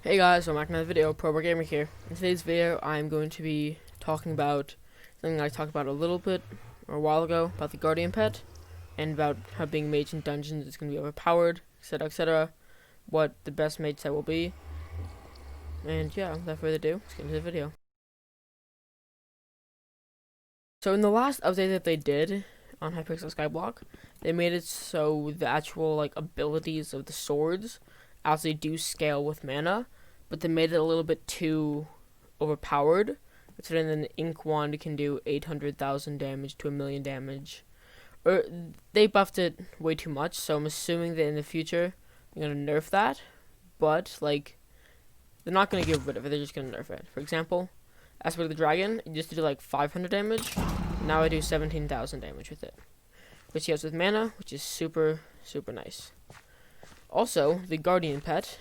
Hey guys, so I'm back in another video, Pro Gamer here. In today's video, I'm going to be talking about something I talked about a little bit or a while ago about the Guardian pet and about how being mage in dungeons is going to be overpowered, etc., etc. What the best mage set will be, and yeah, without further ado, let's get into the video. So in the last update that they did on hypixel skyblock, they made it so the actual abilities of the swords actually do scale with mana, but they made it a little bit too overpowered. Considering an ink wand can do 800,000 damage to 1,000,000 damage, or they buffed it way too much. So I'm assuming that in the future they're gonna nerf that, but they're not gonna get rid of it. They're just gonna nerf it. For example, as for the dragon, it used to do like 500 damage. Now I do 17,000 damage with it, which he has with mana, which is super nice. Also, the Guardian pet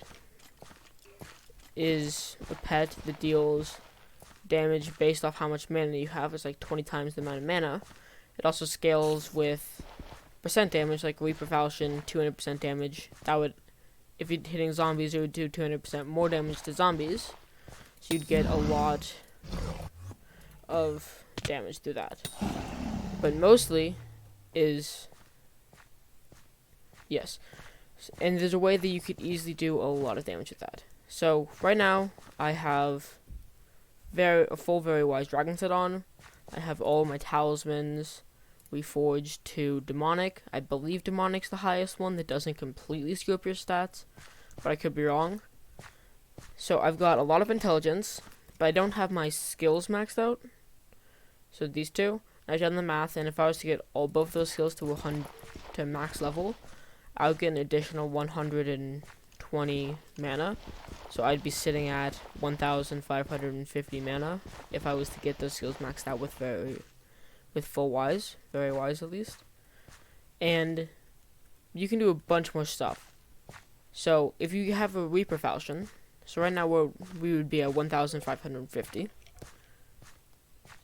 is a pet that deals damage based off how much mana you have. It's like 20 times the amount of mana. It also scales with percent damage, like Reaper Falchion, 200% damage. That would, if you're hitting zombies, it would do 200% more damage to zombies. So you'd get a lot of damage through that. But mostly is, yes. And there's a way that you could easily do a lot of damage with that. So right now I have a full very wise dragon set on. I have all my talismans reforged to demonic. I believe demonic's the highest one that doesn't completely screw up your stats, but I could be wrong. So I've got a lot of intelligence, but I don't have my skills maxed out. So these two, I've done the math, and if I was to get both those skills to 100 to max level, I would get an additional 120 mana. So I'd be sitting at 1,550 mana if I was to get those skills maxed out with full wise, very wise at least. And you can do a bunch more stuff. So if you have a Reaper Falchion, so right now we would be at 1,550.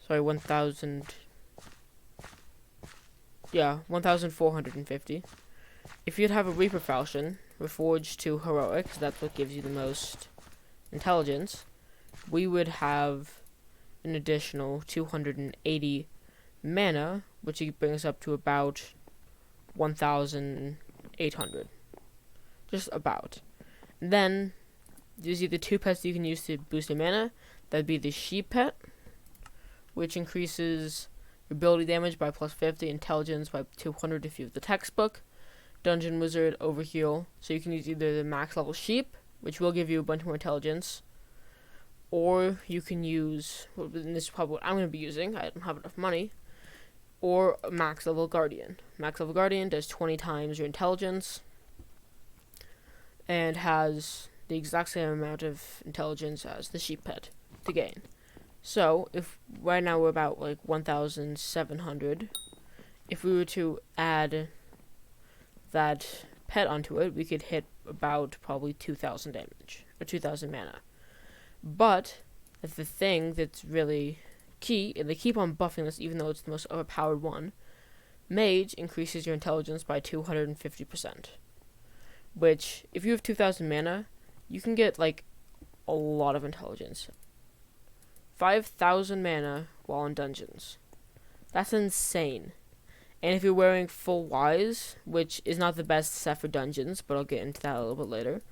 Sorry, 1,450. If you'd have a Reaper Falchion reforged to heroic, because that's what gives you the most intelligence, we would have an additional 280 mana, which would bring us up to about 1,800. Just about. And then there's either two pets you can use to boost your mana. That'd be the sheep pet, which increases your ability damage by plus 50, intelligence by 200 if you have the textbook. Dungeon Wizard Overheal, so you can use either the max level sheep, which will give you a bunch more intelligence, or you can use, and this is probably what I'm going to be using, I don't have enough money, or a max level Guardian. Max level Guardian does 20 times your intelligence, and has the exact same amount of intelligence as the sheep pet to gain. So, if right now we're about like 1,700, if we were to add that pet onto it, we could hit about probably 2,000 damage, or 2,000 mana. But the thing that's really key, and they keep on buffing this even though it's the most overpowered one, Mage increases your intelligence by 250%. Which, if you have 2,000 mana, you can get like a lot of intelligence. 5,000 mana while in dungeons. That's insane. And if you're wearing full wise, which is not the best set for dungeons, but I'll get into that a little bit later.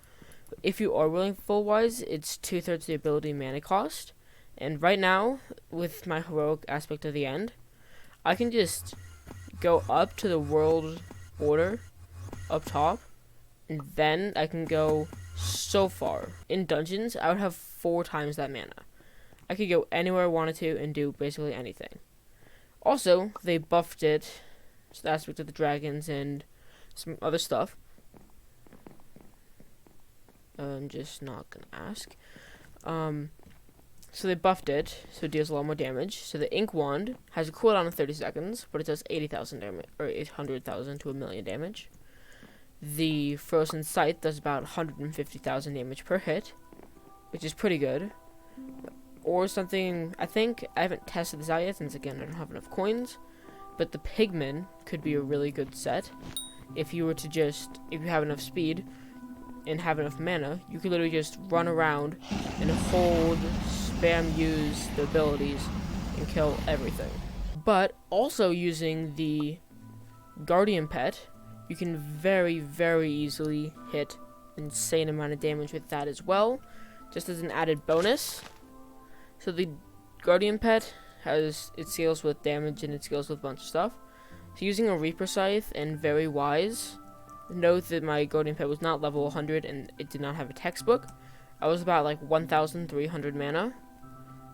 If you are wearing full wise, it's 2/3 the ability mana cost. And right now, with my heroic aspect of the end, I can just go up to the world order up top, and then I can go so far. In dungeons, I would have 4 times that mana. I could go anywhere I wanted to and do basically anything. Also, they buffed it, the aspect of the dragons and some other stuff. I'm just not gonna ask. So they buffed it, so it deals a lot more damage. So the ink wand has a cooldown of 30 seconds, but it does 80,000 damage, or 800,000 to 1,000,000 damage. The frozen sight does about 150,000 damage per hit, which is pretty good. Or something, I think, I haven't tested this out yet, since again I don't have enough coins, but the pigman could be a really good set if you were to if you have enough speed, and have enough mana, you could literally just run around and hold, spam, use the abilities, and kill everything. But also using the Guardian Pet, you can very, very easily hit insane amount of damage with that as well, just as an added bonus. So the Guardian Pet has, it scales with damage and it scales with a bunch of stuff. So using a Reaper Scythe and Very Wise, note that my Guardian Pet was not level 100 and it did not have a textbook. I was about like 1,300 mana,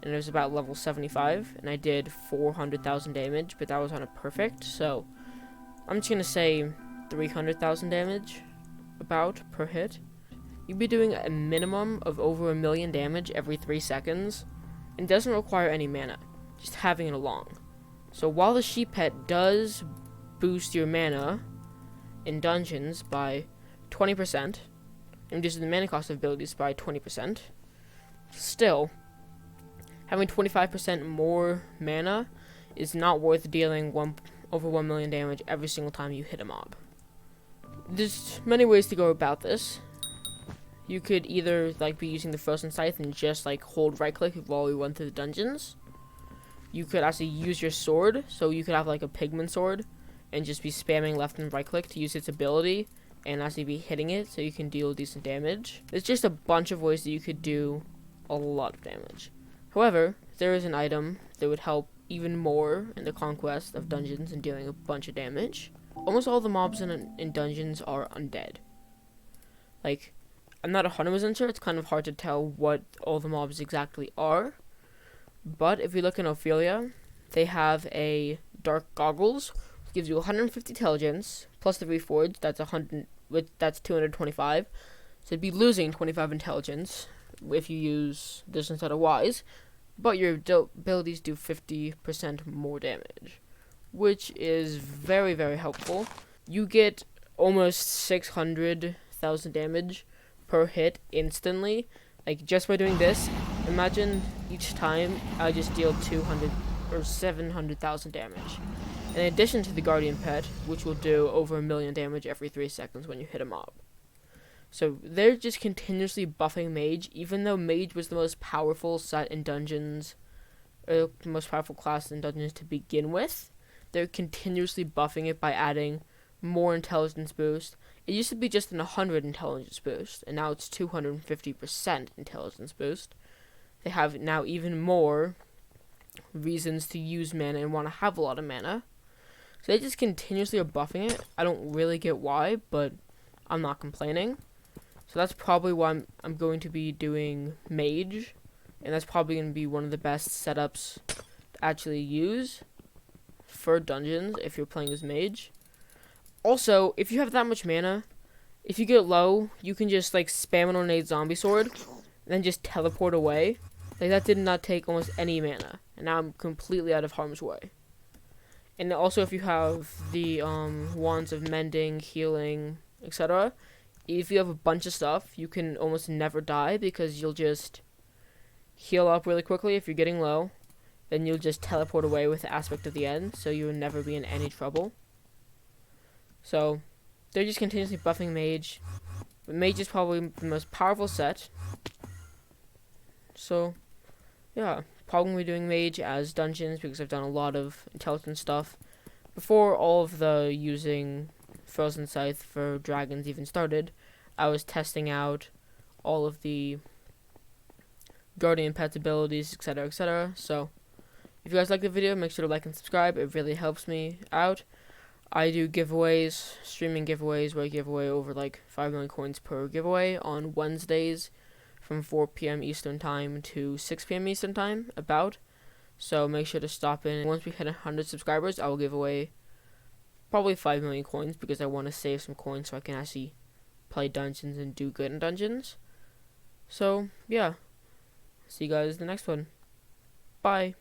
and it was about level 75, and I did 400,000 damage, but that was on a perfect, so I'm just gonna say 300,000 damage, about, per hit. You'd be doing a minimum of over 1 million damage every 3 seconds, and doesn't require any mana, just having it along. So while the Sheep Pet does boost your mana in dungeons by 20%, and reduces the mana cost of abilities by 20%, still, having 25% more mana is not worth dealing over 1 million damage every single time you hit a mob. There's many ways to go about this. You could either be using the Frozen Scythe and just hold right click while we run through the dungeons. You could actually use your sword, so you could have a pigman sword and just be spamming left and right click to use its ability and actually be hitting it so you can deal decent damage. There's just a bunch of ways that you could do a lot of damage. However, there is an item that would help even more in the conquest of dungeons and dealing a bunch of damage. Almost all the mobs in dungeons are undead. I'm not 100% sure, it's kind of hard to tell what all the mobs exactly are. But if you look in Ophelia, they have a Dark Goggles, which gives you 150 intelligence, plus the Reforged, that's 225. So you'd be losing 25 intelligence if you use this instead of Wise, but your abilities do 50% more damage, which is very, very helpful. You get almost 600,000 damage per hit instantly. Just by doing this, imagine each time I just deal 200 or 700,000 damage. In addition to the Guardian Pet, which will do over 1 million damage every 3 seconds when you hit a mob. So they're just continuously buffing Mage, even though Mage was the most powerful set in dungeons, or the most powerful class in dungeons to begin with. They're continuously buffing it by adding more intelligence boost. It used to be just an 100 intelligence boost, and now it's 250% intelligence boost. They have now even more reasons to use mana and want to have a lot of mana. So they just continuously are buffing it. I don't really get why, but I'm not complaining. So that's probably why I'm going to be doing Mage, and that's probably going to be one of the best setups to actually use for dungeons if you're playing as Mage. Also, if you have that much mana, if you get low, you can just spam an ornate zombie sword and then just teleport away. That did not take almost any mana, and now I'm completely out of harm's way. And also, if you have the wands of mending, healing, etc., if you have a bunch of stuff, you can almost never die because you'll just heal up really quickly if you're getting low. Then you'll just teleport away with the aspect of the end, so you will never be in any trouble. So, they're just continuously buffing Mage. But Mage is probably the most powerful set. So, yeah, probably going to be doing Mage as dungeons because I've done a lot of intelligent stuff. Before all of the using Frozen Scythe for dragons even started, I was testing out all of the Guardian Pet's abilities, etc., etc. So, if you guys like the video, make sure to like and subscribe. It really helps me out. I do giveaways, streaming giveaways, where I give away over 5 million coins per giveaway on Wednesdays from 4 p.m. Eastern Time to 6 p.m. Eastern Time, about. So make sure to stop in. Once we hit 100 subscribers, I will give away probably 5 million coins because I want to save some coins so I can actually play dungeons and do good in dungeons. So, yeah. See you guys in the next one. Bye.